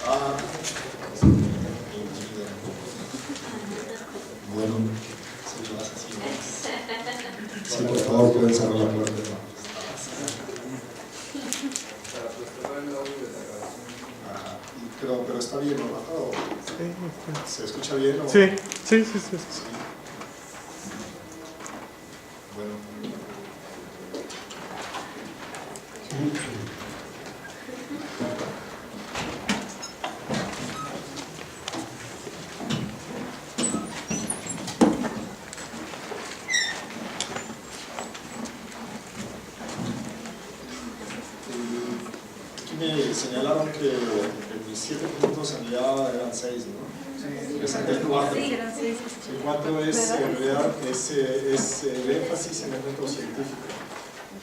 Ah, bueno, sí, por favor, pueden cerrar la puerta. Pero está bien, ¿no? ¿O ¿se escucha bien? ¿O? Sí. Bueno. Aquí me señalaron que mis 7 puntos en realidad eran 6, ¿no? Presenté el 4. Sí, eran 6. El 4 es, en realidad, es el énfasis en el método científico.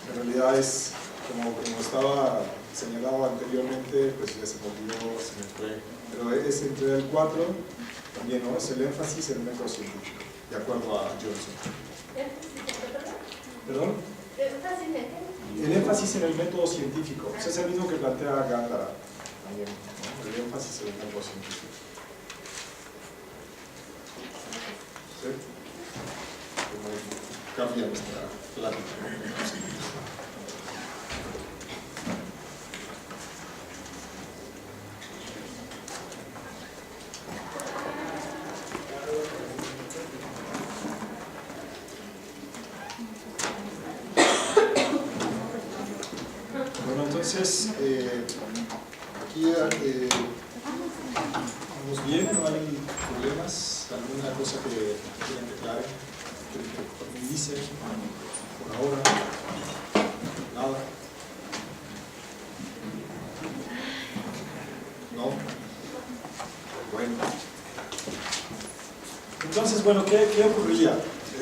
En realidad es, como estaba señalado anteriormente, pues ya se me olvidó, se me fue. Pero es entre el 4, también, ¿no? Es el énfasis en el método científico, de acuerdo a Johnson. ¿Perdón? El énfasis en el método científico. Pues es el mismo que plantea Gándara también, ¿no? El énfasis en el método científico. ¿Sí? Como cambia nuestra plática. Bueno, entonces, aquí vamos bien, no hay problemas, alguna cosa que quieran declarar, que me dicen por ahora, nada. ¿No? Bueno. Entonces, bueno, ¿qué ocurría?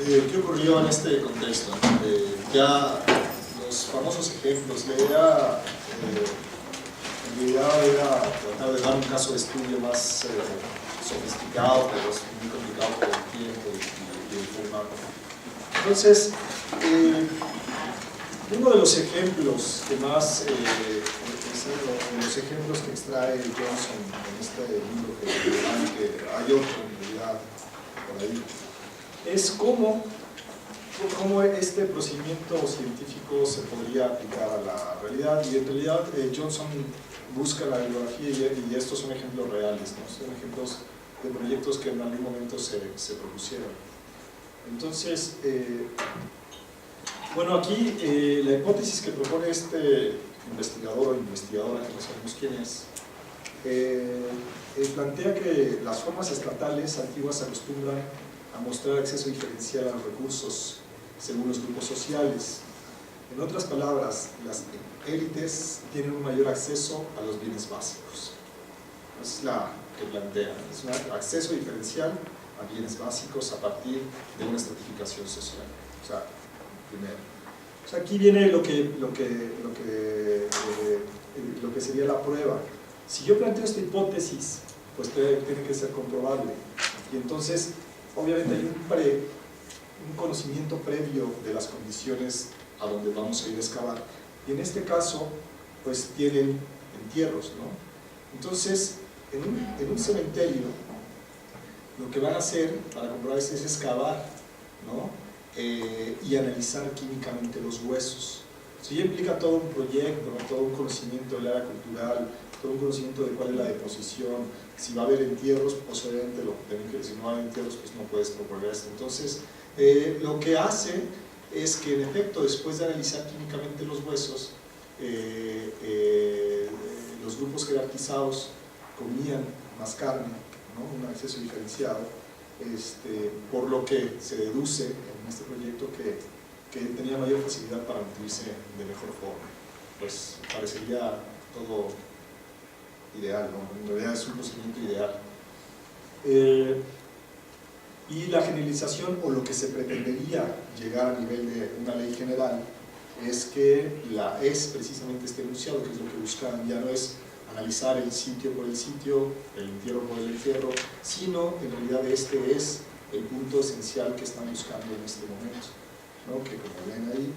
¿Qué ocurrió en este contexto? Ya los famosos ejemplos, la idea era tratar de dar un caso de estudio más sofisticado, pero es muy complicado por el tiempo y el formato. Entonces, uno de los ejemplos que más, los ejemplos que extrae Johnson en este libro que hay otro en realidad por ahí, es cómo este procedimiento científico se podría aplicar a la realidad. Y en realidad Johnson busca la bibliografía y estos son ejemplos reales, ¿no? Son ejemplos de proyectos que en algún momento se propusieron. Entonces, bueno, aquí la hipótesis que propone este investigador o investigadora, que no sabemos quién es, plantea que las formas estatales antiguas acostumbran a mostrar acceso diferencial a los recursos según los grupos sociales. En otras palabras, las élites tienen un mayor acceso a los bienes básicos. Esa es la que plantea, es un acceso diferencial a bienes básicos a partir de una estratificación social. O sea, primero. O sea, aquí viene lo que sería la prueba. Si yo planteo esta hipótesis, pues tiene que ser comprobable. Y entonces, obviamente hay un conocimiento previo de las condiciones a donde vamos a ir a excavar. Y en este caso, pues tienen entierros, ¿no? Entonces, en un cementerio, lo que van a hacer para comprobar es excavar, ¿no? Y analizar químicamente los huesos. Eso ya implica todo un proyecto, ¿no? Todo un conocimiento del área cultural, todo un conocimiento de cuál es la deposición. Si va a haber entierros, pues obviamente si no hay entierros, pues no puedes proponer esto. Entonces, lo que hace es que en efecto, después de analizar químicamente los huesos, los grupos jerarquizados comían más carne, ¿no? Un acceso diferenciado, por lo que se deduce en este proyecto que tenía mayor facilidad para nutrirse de mejor forma. Pues parecería todo ideal, ¿no? En realidad es un procedimiento ideal. Y la generalización, o lo que se pretendería llegar a nivel de una ley general, es que es precisamente este enunciado, que es lo que buscan, ya no es analizar el sitio por el sitio, el entierro por el entierro, sino en realidad este es el punto esencial que están buscando en este momento, ¿no? Que como ven ahí,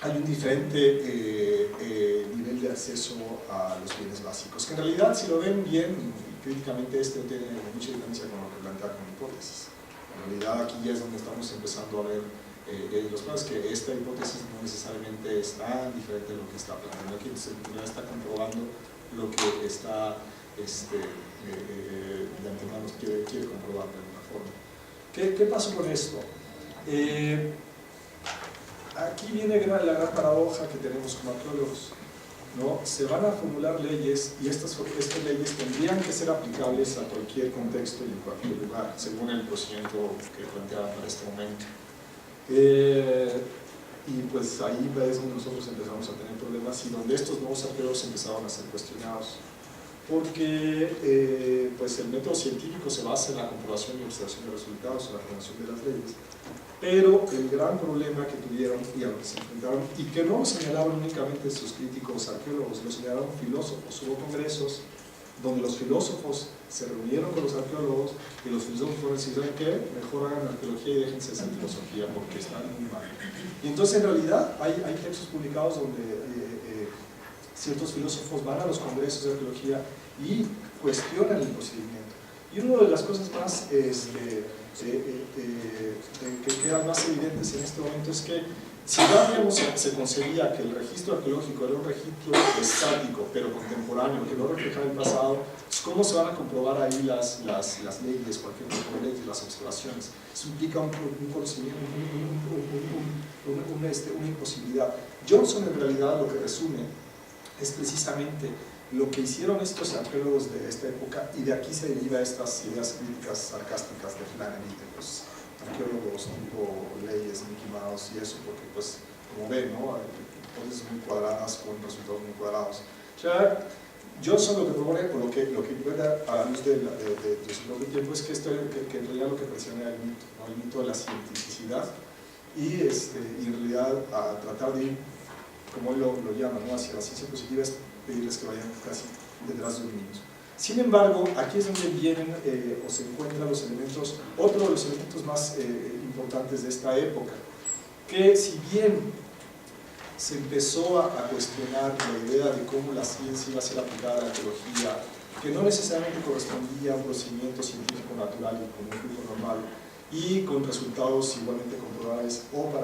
hay un diferente acceso a los bienes básicos, que en realidad, si lo ven bien críticamente, no tiene mucha diferencia con lo que plantea como hipótesis. En realidad aquí ya es donde estamos empezando a ver los problemas, que esta hipótesis no necesariamente es tan diferente de lo que está planteando aquí, entonces está comprobando lo que está de antemano quiere comprobar de alguna forma. ¿Qué pasó con esto? Aquí viene la gran paradoja que tenemos como arqueólogos, ¿no? Se van a formular leyes y estas leyes tendrían que ser aplicables a cualquier contexto y en cualquier lugar, según el procedimiento que planteaba para este momento. Y pues ahí es donde nosotros empezamos a tener problemas y donde estos nuevos arqueólogos empezaron a ser cuestionados. Porque pues el método científico se basa en la comprobación y observación de resultados, en la formación de las leyes. Pero el gran problema que tuvieron y a lo que se enfrentaron, y que no lo señalaron únicamente sus críticos arqueólogos, lo señalaron filósofos. Hubo congresos donde los filósofos se reunieron con los arqueólogos y los filósofos fueron a decir, ¿saben qué? Mejor hagan arqueología y déjense hacer filosofía porque están muy mal. Y entonces en realidad hay textos publicados donde ciertos filósofos van a los congresos de arqueología y cuestionan el procedimiento. Y una de las cosas más que quedan más evidentes en este momento es que si ya se concebía que el registro arqueológico era un registro estático pero contemporáneo, que no reflejaba el pasado, pues ¿cómo se van a comprobar ahí las leyes, cualquier tipo de leyes, las observaciones? Eso implica un conocimiento, una imposibilidad. Johnson en realidad lo que resume es precisamente lo que hicieron estos arqueólogos de esta época, y de aquí se deriva estas ideas críticas sarcásticas de Flannery, de los arqueólogos tipo leyes, Mickey Mouse y eso, porque pues como ven, ¿no? Hipótesis muy cuadradas con resultados muy cuadrados. O sea, Johnson lo que propone, o lo que encuentra a la luz de su propio tiempo, es que en realidad lo que presiona era el mito, ¿no? El mito de la cientificidad, y en realidad a tratar de ir, como él lo llama, ¿no? Hacia la ciencia positiva, es pedirles que vayan casi detrás de un mito. Sin embargo, aquí es donde vienen o se encuentran los elementos, otro de los elementos más importantes de esta época, que si bien se empezó a cuestionar la idea de cómo la ciencia iba a ser aplicada a la arqueología, que no necesariamente correspondía a un procedimiento científico natural y como un flujo normal, y con resultados igualmente comprobables, o con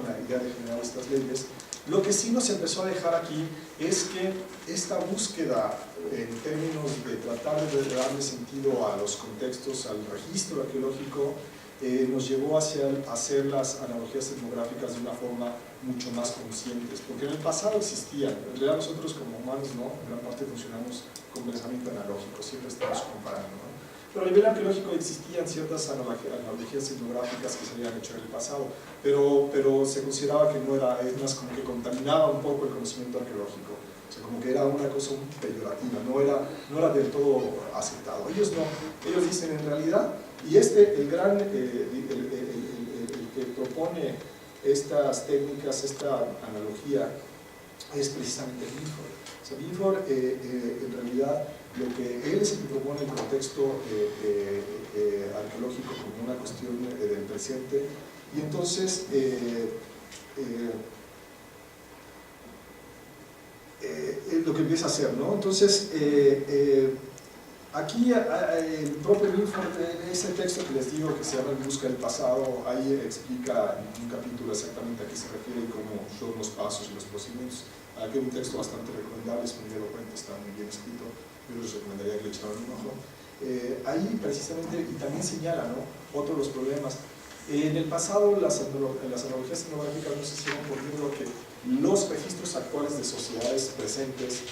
la idea de generar estas leyes, lo que sí nos empezó a dejar aquí es que esta búsqueda en términos de tratar de darle sentido a los contextos, al registro arqueológico, nos llevó hacia hacer las analogías etnográficas de una forma mucho más conscientes, porque en el pasado existían, en realidad nosotros como humanos no, en gran parte funcionamos con pensamiento analógico, siempre estamos comparando, ¿no? Pero a nivel arqueológico existían ciertas analogías etnográficas que se habían hecho en el pasado, pero se consideraba que no era, es más como que contaminaba un poco el conocimiento arqueológico, o sea, como que era una cosa un peyorativa, no era del todo aceptado. Ellos no, ellos dicen en realidad, y el que propone estas técnicas, esta analogía, es precisamente Binford. O sea, Binford en realidad lo que él es el que propone el contexto arqueológico como una cuestión del presente, y entonces lo que empieza a hacer, ¿no? Entonces aquí el propio Binford, ese texto que les digo que se llama En busca del pasado, ahí explica en un capítulo exactamente a qué se refiere y cómo son los pasos y los procedimientos. Aquí hay un texto bastante recomendable, es muy elocuente, está muy bien escrito, yo les recomendaría que le echaran un ojo. Ahí precisamente, y también señala, ¿no?, otro de los problemas. En el pasado las analogías etnográficas no se hicieron por que los registros actuales de sociedades presentes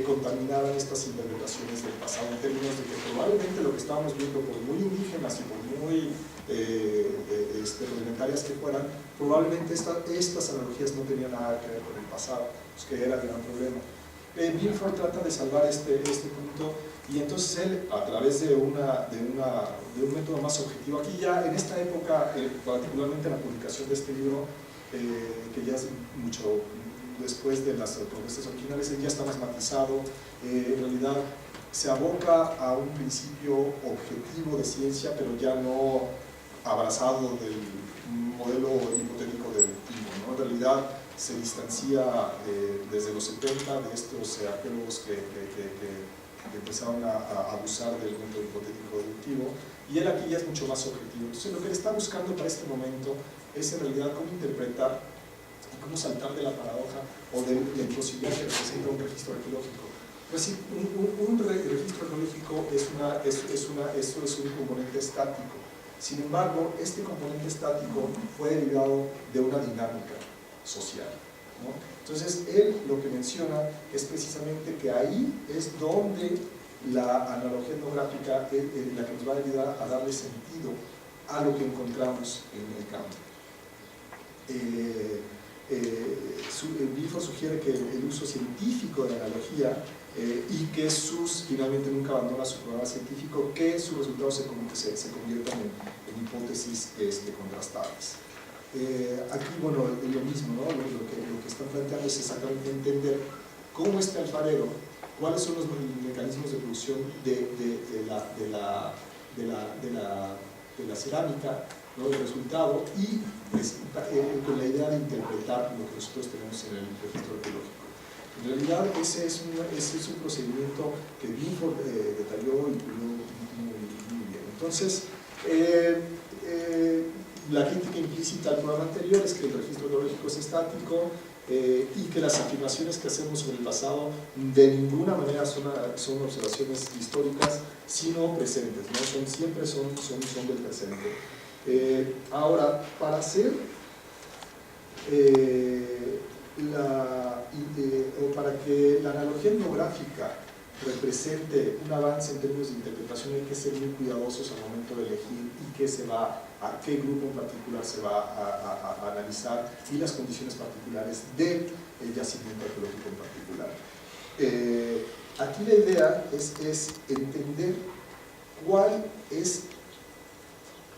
contaminaban estas interpretaciones del pasado, en términos de que probablemente lo que estábamos viendo, por muy indígenas y por muy rudimentarias que fueran, probablemente estas analogías no tenían nada que ver con el pasado, pues que era el gran problema. Binford trata de salvar este punto, y entonces él, a través de un método más objetivo, aquí ya en esta época, particularmente en la publicación de este libro, que ya es mucho después de las propuestas originales, él ya está más matizado, en realidad se aboca a un principio objetivo de ciencia, pero ya no abrazado del modelo hipotético del tipo, ¿no? En realidad se distancia desde los 70 de estos arqueólogos que empezaron a abusar del método hipotético deductivo, y él aquí ya es mucho más objetivo. Entonces lo que él está buscando para este momento es en realidad cómo interpretar y cómo saltar de la paradoja o de la imposibilidad que representa un registro arqueológico. Es decir, un registro arqueológico eso es un componente estático. Sin embargo, este componente estático fue derivado de una dinámica social, ¿no? Entonces, él lo que menciona es precisamente que ahí es donde la analogía etnográfica es la que nos va a ayudar a darle sentido a lo que encontramos en el campo. Binford sugiere que el uso científico de la analogía y que finalmente nunca abandona su programa científico, que sus resultados se conviertan en hipótesis contrastables. Aquí, bueno, es lo mismo, ¿no? Lo que están planteando es exactamente entender cómo este alfarero, cuáles son los mecanismos de producción de la cerámica, ¿no? El resultado, y con la idea de interpretar lo que nosotros tenemos en el registro arqueológico. En realidad ese es un procedimiento que Binford detalló y pulió muy bien. Entonces, la crítica implícita al programa anterior es que el registro arqueológico es estático y que las afirmaciones que hacemos sobre el pasado de ninguna manera son observaciones históricas, sino presentes, ¿no? Siempre son del presente. Ahora, para hacer para que la analogía etnográfica represente un avance en términos de interpretación, hay que ser muy cuidadosos al momento de elegir a qué grupo en particular se va a analizar y las condiciones particulares del yacimiento arqueológico en particular. Aquí la idea es entender cuál es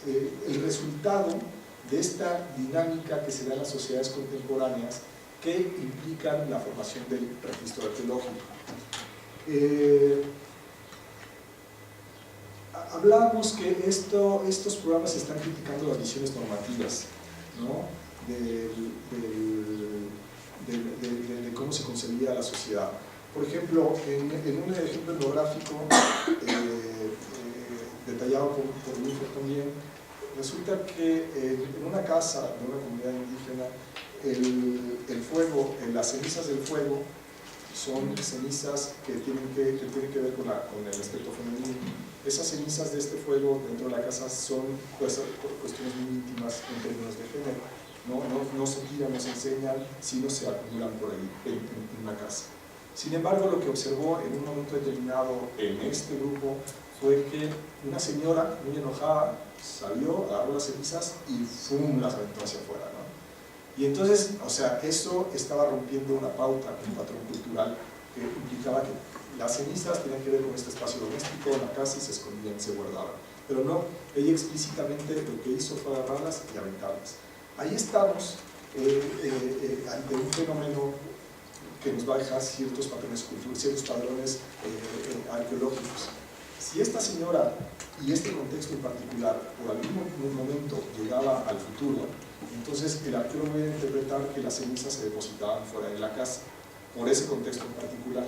el resultado de esta dinámica que se da en las sociedades contemporáneas que implican la formación del registro arqueológico. Hablábamos que estos programas están criticando las visiones normativas, ¿no? de cómo se concebía la sociedad. Por ejemplo, en un ejemplo etnográfico detallado por Binford también, resulta que en una casa de una comunidad indígena, el fuego, las cenizas del fuego son cenizas que tienen que ver con el aspecto femenino. Esas cenizas de este fuego dentro de la casa son cuestiones muy íntimas en términos de género. No se tiran, no se enseñan, sino se acumulan por ahí en una casa. Sin embargo, lo que observó en un momento determinado en este grupo fue que una señora muy enojada salió, agarró las cenizas y ¡fum!, las aventó hacia afuera, ¿no? Y entonces, o sea, eso estaba rompiendo una pauta, un patrón cultural que implicaba que las cenizas tenían que ver con este espacio doméstico, la casa, y se escondían, se guardaban. Pero no, ella explícitamente lo que hizo fue agarrarlas y aventarlas. Ahí estamos ante un fenómeno que nos va a dejar ciertos patrones culturales, ciertos padrones arqueológicos. Si esta señora y este contexto en particular por algún momento llegaba al futuro, entonces el arqueólogo iba a interpretar que las cenizas se depositaban fuera de la casa, por ese contexto en particular.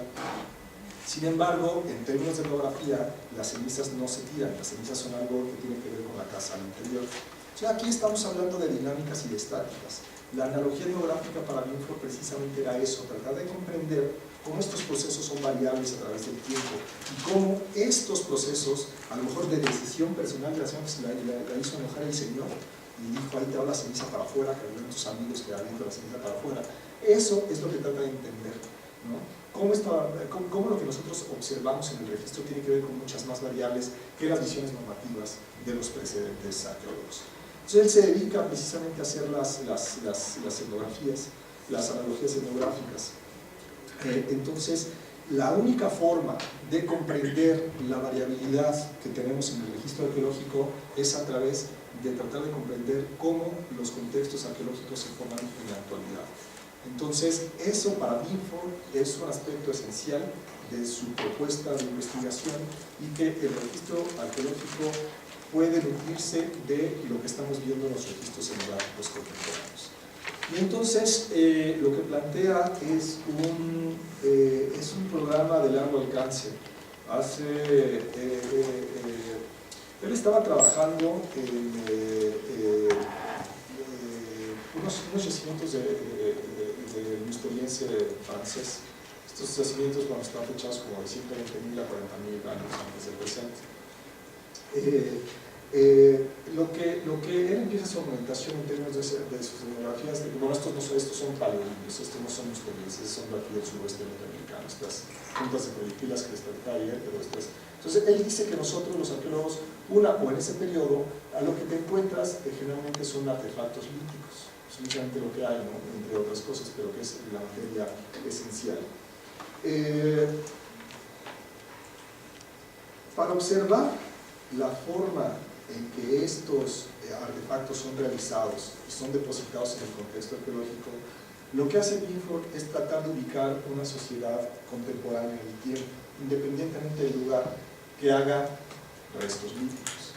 Sin embargo, en términos de etnografía, las cenizas no se tiran, las cenizas son algo que tiene que ver con la casa al interior. Entonces, aquí estamos hablando de dinámicas y de estáticas. La analogía etnográfica para Binford precisamente era eso, tratar de comprender cómo estos procesos son variables a través del tiempo y cómo estos procesos, a lo mejor de decisión personal de la señora que la hizo enojar el señor y dijo, ahí te va la ceniza para afuera, que habían tus amigos que habían la ceniza para afuera. Eso es lo que trata de entender, ¿no? Cómo lo que nosotros observamos en el registro tiene que ver con muchas más variables que las visiones normativas de los precedentes arqueólogos. Entonces él se dedica precisamente a hacer las etnografías, las analogías etnográficas. Entonces, la única forma de comprender la variabilidad que tenemos en el registro arqueológico es a través de tratar de comprender cómo los contextos arqueológicos se forman en la actualidad. Entonces, eso para Binford es un aspecto esencial de su propuesta de investigación y que el registro arqueológico puede nutrirse de lo que estamos viendo en los registros etnográficos contemporáneos. Y entonces lo que plantea es un programa de largo alcance. Él estaba trabajando en unos yacimientos del Musteriense francés. Estos yacimientos están fechados como de 120.000 a 40.000 años antes del presente. Lo que él empieza su argumentación en términos de sus demografías, bueno, estos son paleolíticos, estos no son musterienses, son de aquí del suroeste norteamericano, estas puntas de proyectilas que les platicaba ayer, pero estas. Entonces él dice que nosotros los arqueólogos, o en ese periodo, a lo que te encuentras generalmente son artefactos líticos, es únicamente lo que hay, ¿no? Entre otras cosas, pero que es la materia esencial. Para observar la forma en que estos artefactos son realizados y son depositados en el contexto arqueológico, lo que hace Binford es tratar de ubicar una sociedad contemporánea en el tiempo, independientemente del lugar, que haga restos líticos.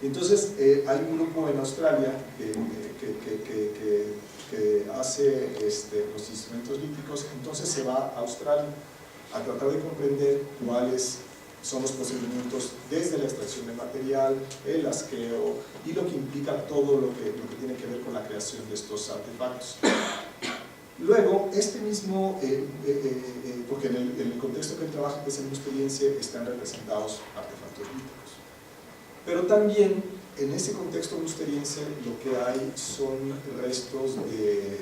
Entonces, hay un grupo en Australia que hace los instrumentos líticos, entonces se va a Australia a tratar de comprender cuáles son los procedimientos desde la extracción de material, el asqueo y lo que implica todo lo que tiene que ver con la creación de estos artefactos. Luego, este mismo, porque en el contexto que él trabaja, que es el musteriense, están representados artefactos líticos. Pero también, en ese contexto musteriense, lo que hay son restos de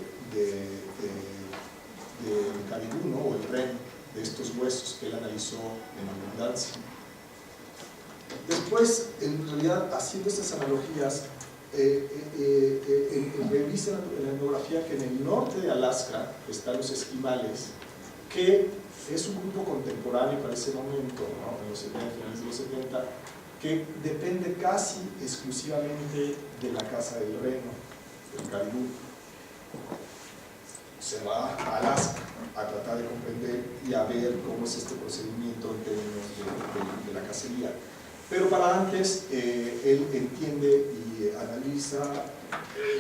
caribú, ¿no? O el reno, de estos huesos que él analizó en abundancia. Después, en realidad, haciendo estas analogías, revisa la etnografía que en el norte de Alaska están los esquimales, que es un grupo contemporáneo para ese momento, ¿no? En los 70, finales de los 70, que depende casi exclusivamente de la caza del reno, del caribú. Se va a Alaska a tratar de comprender y a ver cómo es este procedimiento en términos de la cacería. Pero para antes, él entiende y analiza,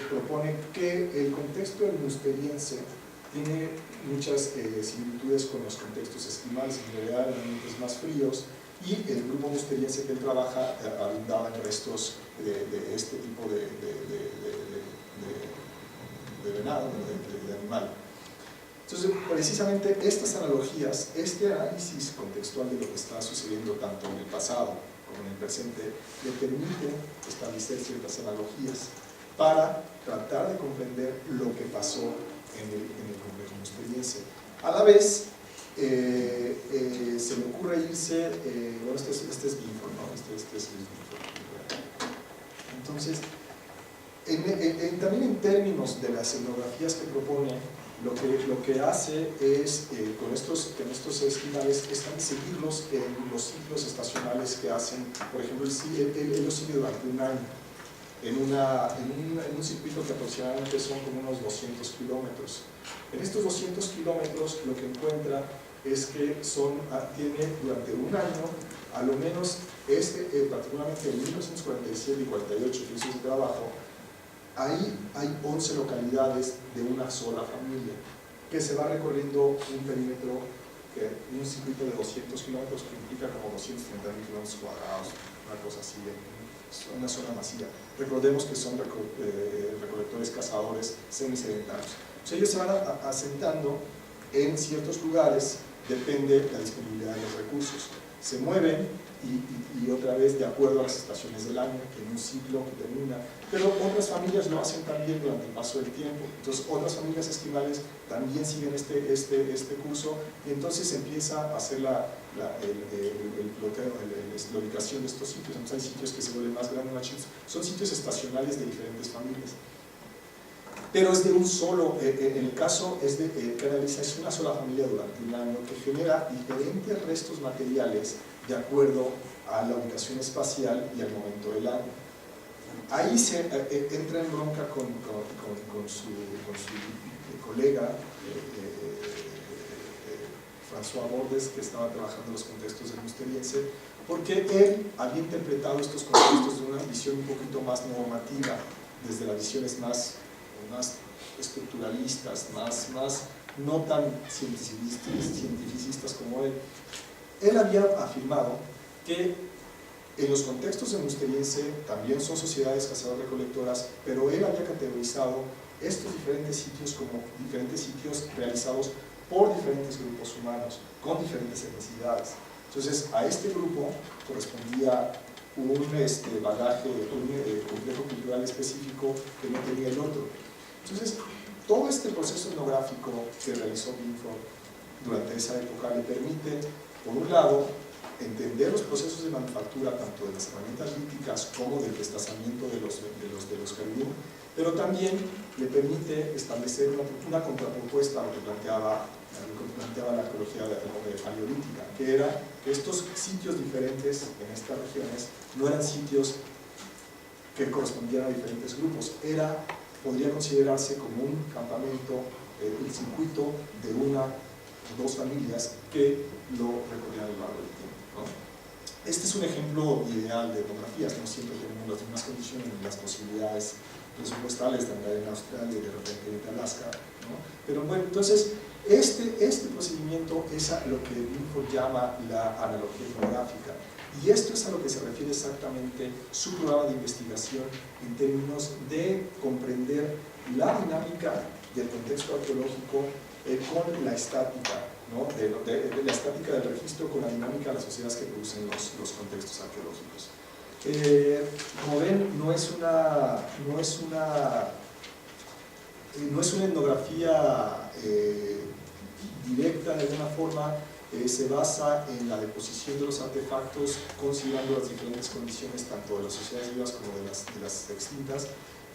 propone que el contexto del musteriense tiene muchas similitudes con los contextos esquimales, en realidad en ambientes más fríos, y el grupo musteriense que él trabaja abundaba en restos de este tipo de venado, de animal. Entonces, precisamente estas analogías, este análisis contextual de lo que está sucediendo tanto en el pasado como en el presente, le permite establecer ciertas analogías para tratar de comprender lo que pasó en el complejo musteriense. A la vez, se me ocurre irse, bueno, este es Binford, ¿no? Este es Binford. Entonces, también en términos de las etnografías que propone, lo que hace es, con estos esquimales, están seguirlos en los ciclos estacionales que hacen. Por ejemplo, él los sigue durante un año, en un circuito que aproximadamente son como unos 200 kilómetros. En estos 200 kilómetros lo que encuentra es que tiene durante un año, a lo menos particularmente en 1947 y 48, que hizo ese trabajo, ahí hay 11 localidades de una sola familia, que se va recorriendo un perímetro, un circuito de 200 kilómetros, que implica como 230.000 kilómetros cuadrados, una cosa así, una zona masiva. Recordemos que son recolectores, cazadores, semisedentarios. Entonces ellos se van asentando en ciertos lugares, depende de la disponibilidad de los recursos. Se mueven y otra vez de acuerdo a las estaciones del año, en un ciclo que termina, pero otras familias lo hacen también durante el paso del tiempo. Entonces otras familias esquimales también siguen este curso, y entonces empieza a hacer la ubicación de estos sitios. Entonces hay sitios que se vuelven más grandes, más chicos, son sitios estacionales de diferentes familias, pero es de un solo, en el caso que analiza, es una sola familia durante un año, que genera diferentes restos materiales de acuerdo a la ubicación espacial y al momento del año. Ahí se entra en bronca con su colega François Bordes, que estaba trabajando en los contextos del musteriense, porque él había interpretado estos contextos de una visión un poquito más normativa, desde las visiones más estructuralistas, más no tan cientificistas como él. Él había afirmado que en los contextos de Musteriense también son sociedades cazadoras-recolectoras, pero él había categorizado estos diferentes sitios como diferentes sitios realizados por diferentes grupos humanos, con diferentes etnicidades. Entonces, a este grupo correspondía un bagaje, un complejo cultural específico que no tenía el otro. Entonces, todo este proceso etnográfico que realizó Binford durante esa época le permite, por un lado, entender los procesos de manufactura tanto de las herramientas líticas como del destazamiento de los caribú, pero también le permite establecer una contrapropuesta a lo que planteaba la arqueología paleolítica, que era que estos sitios diferentes en estas regiones no eran sitios que correspondieran a diferentes grupos, podría considerarse como un campamento, el circuito de una o dos familias que lo recorrían a lo largo del tiempo, ¿no? Este es un ejemplo ideal de etnografías, no siempre tenemos las mismas condiciones ni las posibilidades presupuestales de andar en Australia y de repente ir a Alaska, ¿no? Pero bueno, entonces este procedimiento es a lo que Binford llama la analogía etnográfica, y esto es a lo que se refiere exactamente su programa de investigación en términos de comprender la dinámica del contexto arqueológico con la estática, ¿no? de la estática del registro con la dinámica de las sociedades que producen los contextos arqueológicos. Como ven, no es una etnografía directa de alguna forma, se basa en la deposición de los artefactos considerando las diferentes condiciones tanto de las sociedades vivas como de las extintas,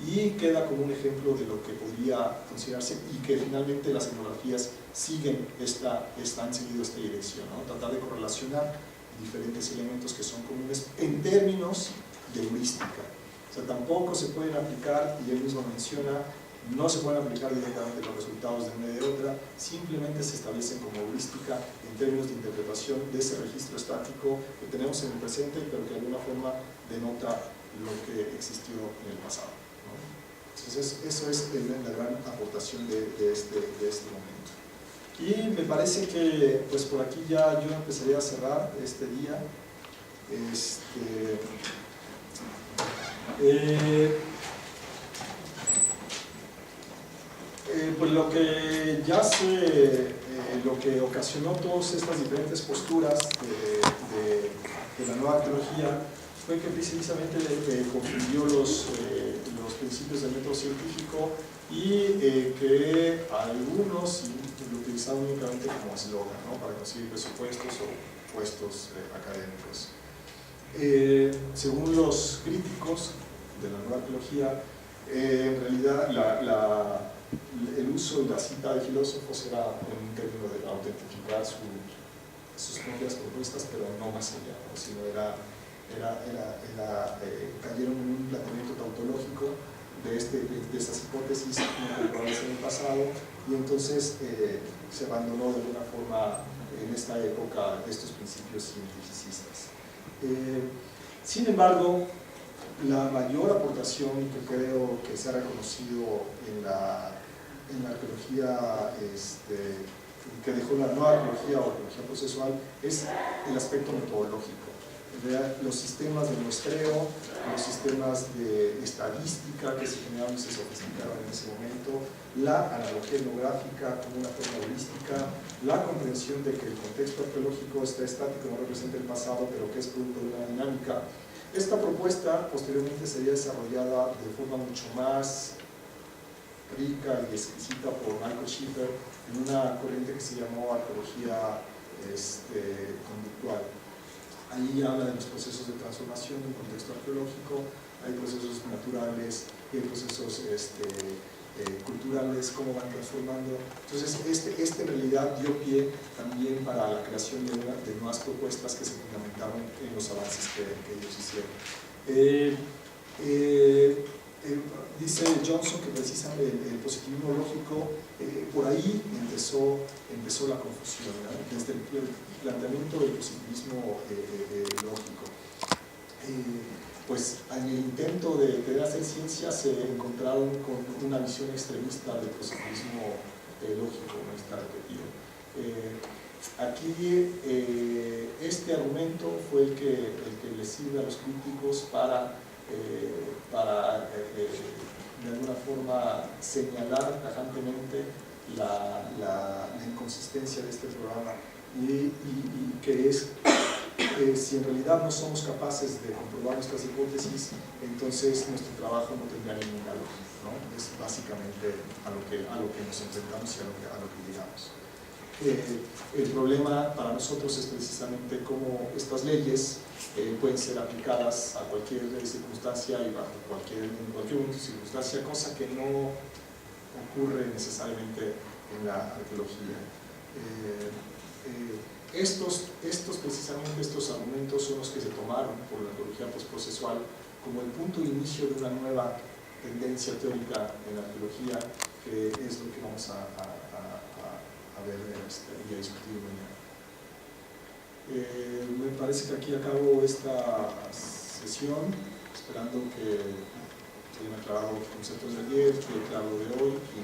y queda como un ejemplo de lo que podría considerarse, y que finalmente las etnografías han seguido esta dirección, ¿no? Tratar de correlacionar diferentes elementos que son comunes en términos de heurística. O sea, tampoco se pueden aplicar, y él mismo menciona, no se pueden aplicar directamente los resultados de una y de otra, simplemente se establecen como heurística en términos de interpretación de ese registro estático que tenemos en el presente, pero que de alguna forma denota lo que existió en el pasado, ¿no? Entonces, eso es la gran aportación de este momento. Y me parece que pues por aquí ya yo empezaría a cerrar este día. Pues lo que lo que ocasionó todas estas diferentes posturas de la nueva arqueología fue que precisamente confundió los principios del método científico, y que algunos lo utilizaban únicamente como eslogan, ¿no? Para conseguir presupuestos o puestos académicos. Según los críticos de la nueva arqueología, en realidad el uso y la cita de filósofos era un término de autentificar sus propias propuestas, pero no más allá, ¿no? Sino cayeron en un planteamiento tautológico de estas hipótesis no comprobadas en el pasado, y entonces se abandonó de alguna forma en esta época estos principios cientificistas. Sin embargo, la mayor aportación que creo que se ha reconocido en la arqueología que dejó la nueva arqueología o arqueología procesual es el aspecto metodológico. Los sistemas de muestreo, los sistemas de estadística que se generaron y se sofisticaron en ese momento, la analogía etnográfica como una forma heurística, la comprensión de que el contexto arqueológico está estático, no representa el pasado, pero que es producto de una dinámica. Esta propuesta posteriormente sería desarrollada de forma mucho más rica y exquisita por Michael Schiffer en una corriente que se llamó arqueología conductual. Ahí habla de los procesos de transformación en un contexto arqueológico, hay procesos naturales, hay procesos culturales, cómo van transformando. Entonces, en realidad dio pie también para la creación de nuevas propuestas que se fundamentaron en los avances que ellos hicieron. Dice Johnson que precisamente el positivismo lógico, por ahí empezó la confusión, ¿no? Desde el planteamiento del positivismo lógico. pues en el intento de querer hacer ciencia se encontraron con una visión extremista del positivismo lógico, no está repetido. Aquí este argumento fue el que les sirve a los críticos para de alguna forma señalar tajantemente la inconsistencia de este programa y que es si en realidad no somos capaces de comprobar nuestras hipótesis, entonces nuestro trabajo no tendrá ningún valor, ¿no? Es básicamente a lo que nos enfrentamos y a lo que llegamos. El problema para nosotros es precisamente cómo estas leyes pueden ser aplicadas a cualquier circunstancia y bajo cualquier circunstancia, cosa que no ocurre necesariamente en la arqueología. Precisamente estos argumentos son los que se tomaron por la arqueología postprocesual como el punto de inicio de una nueva tendencia teórica en la arqueología, que es lo que vamos a ver y a discutir mañana. Me parece que aquí acabo esta sesión, esperando que se hayan aclarado los conceptos de ayer, que claro de hoy, y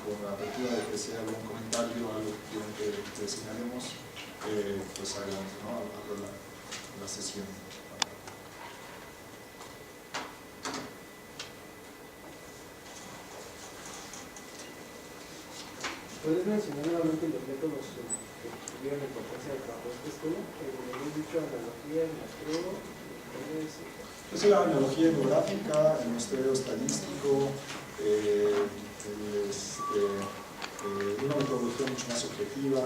con la apertura de que sea algún comentario, algo que quieran que señalemos, pues adelante, ¿no? Abro la sesión. ¿Puedes mencionar nuevamente los métodos que tuvieron importancia bajo este estudio? Hemos dicho analogía, muestreo, Esa es la analogía etnográfica, el muestreo estadístico, una metodología mucho más objetiva.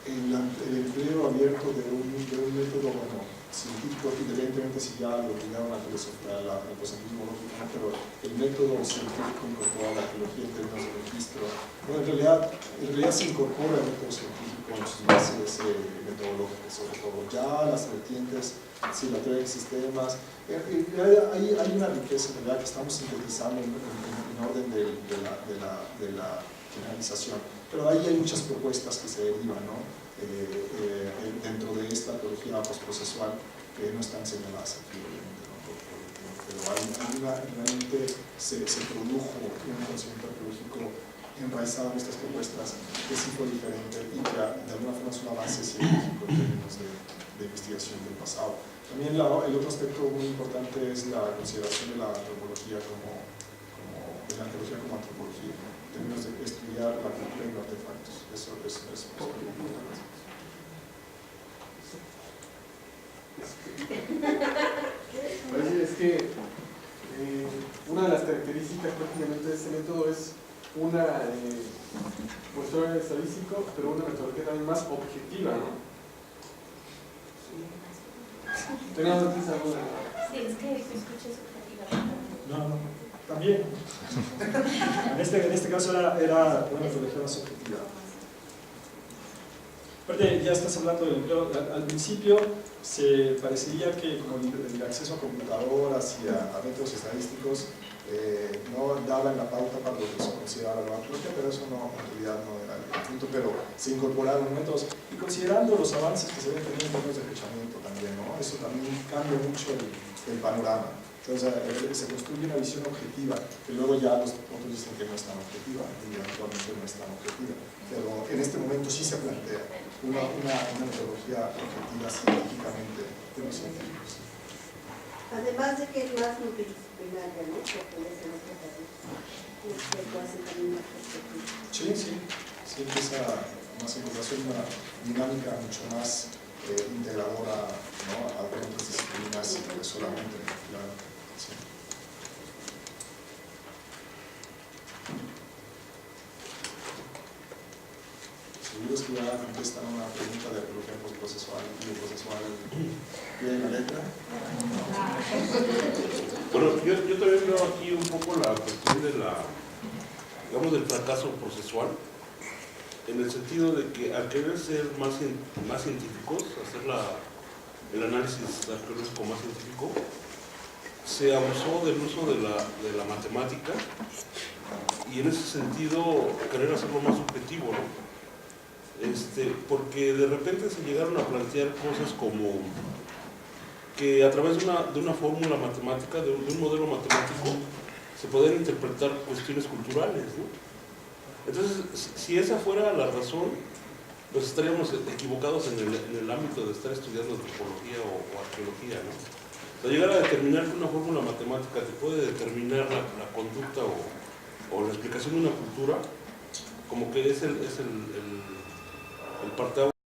El empleo abierto de un método científico, evidentemente si ya lo ligaron al positivismo lógico, pero el método científico incorporado a la arqueología en términos de registro, bueno, en realidad se incorpora el método científico en sus bases metodológicas, sobre todo ya las vertientes, si la teoría de sistemas, hay una riqueza en realidad que estamos sintetizando en orden de la generalización, pero ahí hay muchas propuestas que se derivan, ¿no? Dentro de esta arqueología postprocesual que no están señaladas aquí, obviamente, ¿no? Pero realmente se produjo un conocimiento arqueológico enraizado en estas propuestas que sí fue diferente y que de alguna forma es una base científica en términos de investigación del pasado. También el otro aspecto muy importante es la consideración de la antropología de la arqueología como antropología, en términos de estudiar la cultura y los artefactos. Eso es muy importante. Es que una de las características prácticamente de este método es una muestreo estadístico, pero una metodología también más objetiva, ¿no? ¿Tenías antes alguna? Sí, es que escuché subjetiva. No, también. En este caso era una metodología más objetiva. Aparte, ya estás hablando del empleo. Al principio se parecería que como el acceso a computadoras y a métodos estadísticos no daban la pauta para lo que se consideraba la arqueología, pero eso no, en realidad no era el punto, pero se incorporaron métodos y considerando los avances que se ven teniendo en términos de fechamiento también, ¿no? Eso también cambia mucho el panorama. Entonces se construye una visión objetiva, que luego ya los otros dicen que no es tan objetiva, y actualmente no es tan objetiva, pero en este momento sí se plantea una metodología objetiva científicamente de los científicos. Además de que es más multidisciplinaria, ¿no? Porque es en otro país. También más perspectiva. Sí, empieza una circulación, una dinámica mucho más integradora, ¿no? A otras disciplinas solamente, claro. Sí. Seguros que ya contestan una pregunta de arqueología postprocesual y procesual bien la letra. Bueno, yo también veo aquí un poco la cuestión de del fracaso procesual, en el sentido de que al querer ser más científicos, hacer el análisis arqueológico más científico, se abusó del uso de la matemática y en ese sentido querer hacerlo más objetivo, ¿no? porque de repente se llegaron a plantear cosas como que a través de una fórmula matemática, de un modelo matemático, se podían interpretar cuestiones culturales, ¿no? Entonces, si esa fuera la razón, pues estaríamos equivocados en el ámbito de estar estudiando antropología o arqueología, ¿no? O sea, llegar a determinar que una fórmula matemática te puede determinar la conducta o la explicación de una cultura, como que es el parteaguas